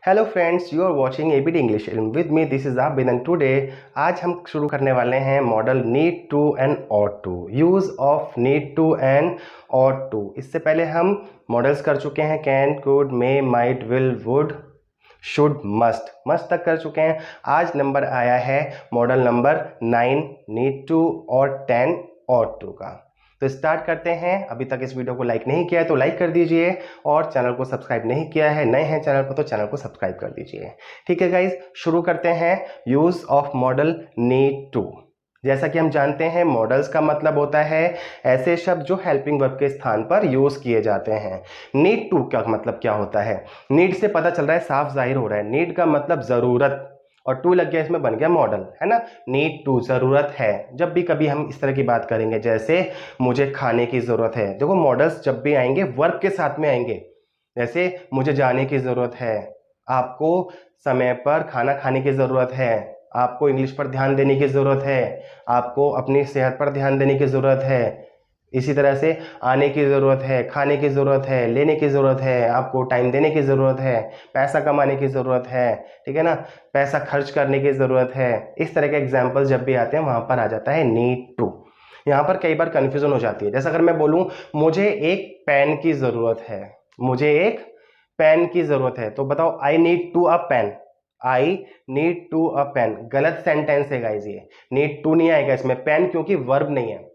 Hello friends, you are watching ABD English with me, this is Abid and today आज हम शुरू करने वाले हैं modal need to and ought to, use of need to and ought to. इससे पहले हम मॉडल्स कर चुके हैं can, could, may, might, will, would, should, must, must तक कर चुके हैं। आज नंबर आया है मॉडल नंबर 9 नीड टू और 10 ऑट टू का। तो स्टार्ट करते हैं। अभी तक इस वीडियो को लाइक नहीं किया है तो लाइक कर दीजिए, और चैनल को सब्सक्राइब नहीं किया है, नए हैं चैनल पर तो चैनल को सब्सक्राइब कर दीजिए। ठीक है गाइज, शुरू करते हैं। Use of modal need to. जैसा कि हम जानते हैं मॉडल्स का मतलब होता है ऐसे शब्द जो हेल्पिंग वर्ब के स्थान पर यूज किए जाते हैं। नीड टू का मतलब क्या होता है? नीड से पता चल रहा है, साफ जाहिर हो रहा है, नीड का मतलब जरूरत, और टू लग गया, इसमें बन गया मॉडल, है ना। नीड टू जरूरत है। जब भी कभी हम इस तरह की बात करेंगे, जैसे मुझे खाने की जरूरत है, देखो मॉडल्स जब भी आएंगे वर्ब के साथ में आएंगे। जैसे मुझे जाने की जरूरत है, आपको समय पर खाना खाने की जरूरत है, आपको इंग्लिश पर ध्यान देने की जरूरत है, आपको अपनी सेहत पर ध्यान देने की जरूरत है। इसी तरह से आने की ज़रूरत है, खाने की ज़रूरत है, लेने की ज़रूरत है, आपको टाइम देने की ज़रूरत है, पैसा कमाने की ज़रूरत है, ठीक है ना, पैसा खर्च करने की ज़रूरत है। इस तरह के एग्जाम्पल जब भी आते हैं वहाँ पर आ जाता है नीड टू। यहाँ पर कई बार कन्फ्यूजन हो जाती है। जैसे अगर मैं बोलूँ मुझे एक पेन की ज़रूरत है, मुझे एक पेन की ज़रूरत है, तो बताओ I need to a pen, I need to a pen. गलत सेंटेंस है गाइस, ये नीड टू नहीं आएगा इसमें, पेन क्योंकि वर्ब नहीं है।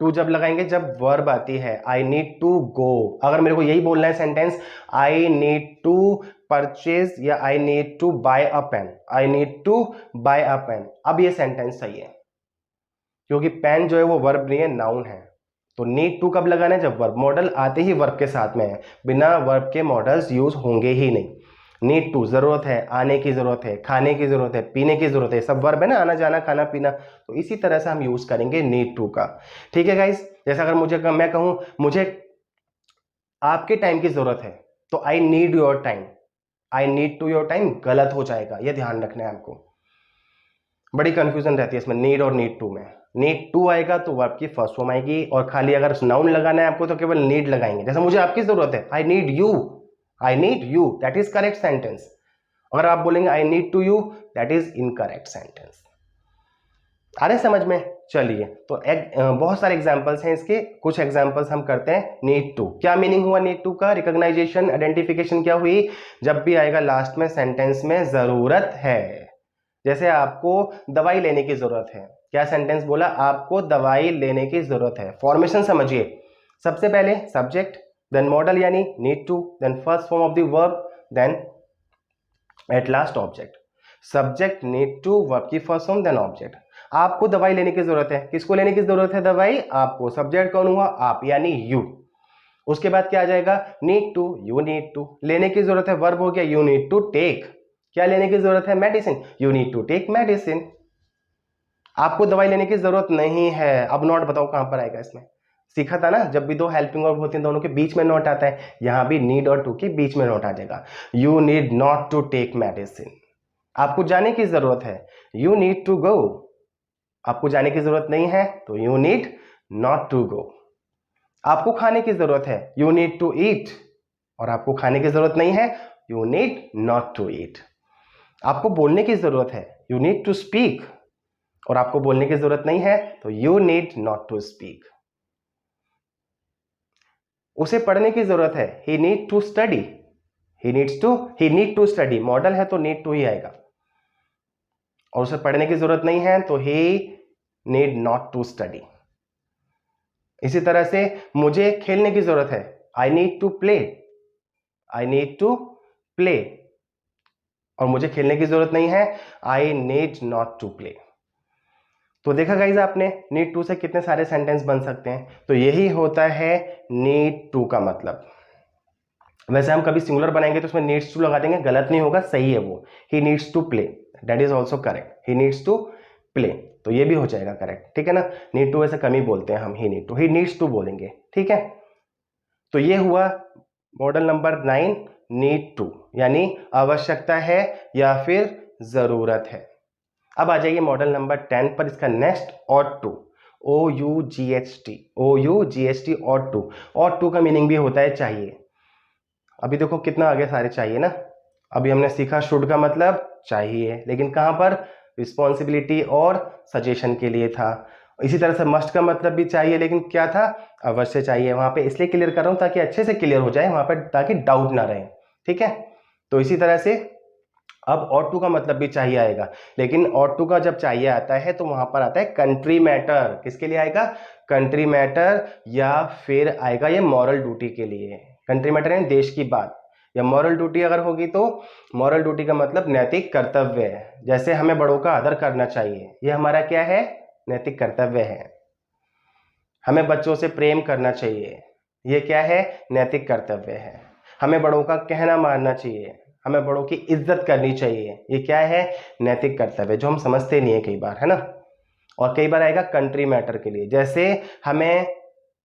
टू जब लगाएंगे जब वर्ब आती है। आई नीड टू गो, अगर मेरे को यही बोलना है sentence, I need to purchase या I need to buy a pen, I need to buy a pen, अब ये सेंटेंस सही है, क्योंकि पेन जो है वो वर्ब नहीं है, नाउन है। तो नीड टू कब लगाना है? जब वर्ब, मॉडल आते ही वर्ब के साथ में है, बिना वर्ब के मॉडल्स यूज होंगे ही नहीं। नीड टू जरूरत है, आने की जरूरत है, खाने की जरूरत है, पीने की जरूरत है, सब वर्ब है ना, आना जाना खाना पीना। तो इसी तरह से हम यूज करेंगे नीड टू का। ठीक है गाइस, जैसा अगर मैं कहूं मुझे आपके टाइम की जरूरत है, तो I need your time, I need to your time गलत हो जाएगा, यह ध्यान रखना है आपको। बड़ी कंफ्यूजन रहती है इसमें नीड और नीड टू में। नीड टू आएगा तो वर्ब की फर्स्ट फॉर्म आएगी, और खाली अगर नाउन लगाना है आपको तो केवल नीड लगाएंगे। जैसे मुझे आपकी जरूरत है, I need you, I need you, that is correct sentence. अगर आप बोलेंगे I need to you, that is incorrect sentence. आ रहे समझ में? चलिए, तो बहुत सारे एग्जांपल्स हैं इसके, कुछ एग्जांपल्स हम करते हैं। नीड टू, क्या मीनिंग हुआ नीड टू का? रिकॉग्नाइजेशन, आइडेंटिफिकेशन क्या हुई? जब भी आएगा लास्ट में सेंटेंस में जरूरत है। जैसे आपको दवाई लेने की जरूरत है, क्या सेंटेंस बोला? आपको दवाई लेने की जरूरत है। फॉर्मेशन समझिए, सबसे पहले सब्जेक्ट, देन मॉडल यानी need to, then first form of the verb, then at last object. Subject, need to, verb की फर्स्ट फॉर्म, देन ऑब्जेक्ट। आपको दवाई लेने की जरूरत है, किसको लेने की जरूरत है दवाई? आपको। सब्जेक्ट कौन हुआ? आप, यानी यू। उसके बाद क्या आ जाएगा? Need to, you need to. लेने की जरूरत है, वर्ब हो गया यू नीड टू टेक। क्या लेने की जरूरत है? Medicine, you need to take medicine. आपको दवाई लेने की जरूरत नहीं है। अब नॉट बताओ कहां पर आएगा इसमें? सीखा था ना, जब भी दो हेल्पिंग वर्ब होते हैं दोनों के बीच में नॉट आता है, यहां भी नीड और टू के बीच में नॉट आ जाएगा। You need not to take medicine. आपको जाने की जरूरत है, यू नीड टू गो। आपको जाने की जरूरत नहीं है तो you need not to go. आपको खाने की जरूरत है, यू नीड टू ईट, और आपको खाने की जरूरत नहीं है, you need not to eat. आपको बोलने की जरूरत है, यू नीड टू स्पीक, और आपको बोलने की जरूरत नहीं है तो you need not to speak. उसे पढ़ने की जरूरत है, he need to study, he need to study. Model है तो नीड टू ही आएगा, और उसे पढ़ने की जरूरत नहीं है तो he need not to study. इसी तरह से मुझे खेलने की जरूरत है, I need to play, I need to play, और मुझे खेलने की जरूरत नहीं है, I need not to play. तो देखा गाइज आपने नीड टू से कितने सारे सेंटेंस बन सकते हैं। तो यही होता है नीड टू का मतलब। वैसे हम कभी सिंगुलर बनाएंगे तो उसमें नीड्स टू लगा देंगे, गलत नहीं होगा, सही है वो। He needs to play, that is also correct, he needs to play, तो ये भी हो जाएगा करेक्ट। ठीक है ना, नीड टू ऐसे कम ही बोलते हैं हम, he need to, he needs to बोलेंगे। ठीक है, तो ये हुआ मॉडल नंबर 9 नीड टू, यानी आवश्यकता है या फिर जरूरत है। अब आ जाइए मॉडल नंबर 10 पर, इसका next ought to, O U G H T, O U G H T, ought to. Ought to का मीनिंग भी होता है चाहिए। अभी देखो कितना आगे सारे चाहिए ना, अभी हमने सीखा शुड का मतलब चाहिए, लेकिन कहाँ पर, रिस्पॉन्सिबिलिटी और सजेशन के लिए था। इसी तरह से मस्ट का मतलब भी चाहिए, लेकिन क्या था, अवश्य चाहिए। वहां पे इसलिए क्लियर कर रहा हूं ताकि अच्छे से क्लियर हो जाए वहां पर, ताकि डाउट ना रहे, ठीक है। तो इसी तरह से अब ऑट टू का मतलब भी चाहिए आएगा, लेकिन ऑट टू का जब चाहिए आता है तो वहां पर आता है कंट्री मैटर। किसके लिए आएगा, कंट्री मैटर, या फिर आएगा ये मॉरल ड्यूटी के लिए। कंट्री मैटर यानी देश की बात, या मॉरल ड्यूटी अगर होगी तो मॉरल ड्यूटी का मतलब नैतिक कर्तव्य है। जैसे हमें बड़ों का आदर करना चाहिए, ये हमारा क्या है, नैतिक कर्तव्य है। हमें बच्चों से प्रेम करना चाहिए, ये क्या है, नैतिक कर्तव्य है। हमें बड़ों का कहना मानना चाहिए, हमें बड़ों की इज्जत करनी चाहिए, ये क्या है, नैतिक कर्तव्य, जो हम समझते नहीं है कई बार, है ना। और कई बार आएगा कंट्री मैटर के लिए, जैसे हमें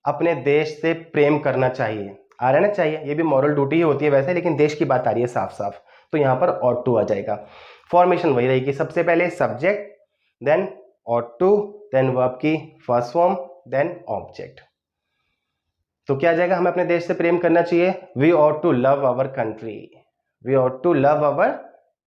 अपने देश से प्रेम करना चाहिए, आ रहा है ना, चाहिए, ये भी मॉरल ड्यूटी ही होती है वैसे, लेकिन देश की बात आ रही है साफ साफ, तो यहाँ पर ऑट टू आ जाएगा। फॉर्मेशन वही रहेगी, सबसे पहले subject, then ought to, then verb की फर्स्ट फॉर्म, देन ऑब्जेक्ट। तो क्या आ जाएगा, हमें अपने देश से प्रेम करना चाहिए, we ought to love our country, we ought to love our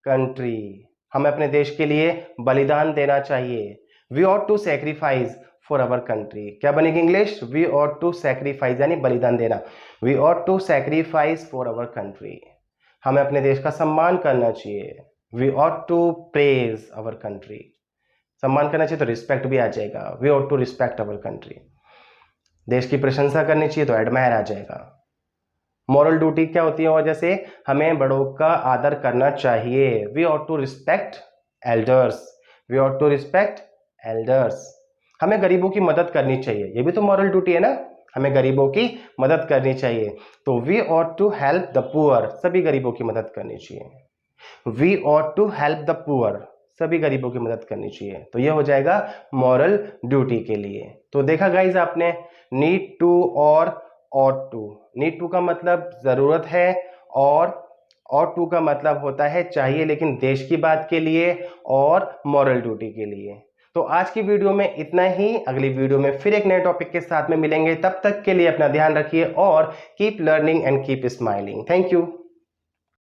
country. हमें अपने देश के लिए बलिदान देना चाहिए, we ought to sacrifice for our country. क्या बनेगी English, we ought to sacrifice यानी बलिदान देना, we ought to sacrifice for our country. हमें अपने देश का सम्मान करना चाहिए, we ought to praise our country. सम्मान करना चाहिए तो रिस्पेक्ट भी आ जाएगा, we ought to respect our country. देश की प्रशंसा करनी चाहिए तो एडमायर आ जाएगा। मॉरल ड्यूटी क्या होती है, और जैसे हमें बड़ों का आदर करना चाहिए, we ought to respect elders, we ought to respect elders. हमें गरीबों की मदद करनी चाहिए, ये भी तो मॉरल ड्यूटी है ना, हमें गरीबों की मदद करनी चाहिए, तो we ought to help the poor, सभी गरीबों की मदद करनी चाहिए, we ought to help the poor, सभी गरीबों की मदद करनी चाहिए। तो ये हो जाएगा मॉरल ड्यूटी के लिए। तो देखा गाइज आपने, नीड टू और ऑट टू। नीड टू का मतलब जरूरत है, और ऑट टू का मतलब होता है चाहिए, लेकिन देश की बात के लिए और मॉरल ड्यूटी के लिए। तो आज की वीडियो में इतना ही, अगली वीडियो में फिर एक नए टॉपिक के साथ में मिलेंगे। तब तक के लिए अपना ध्यान रखिए और keep learning and keep smiling. Thank you.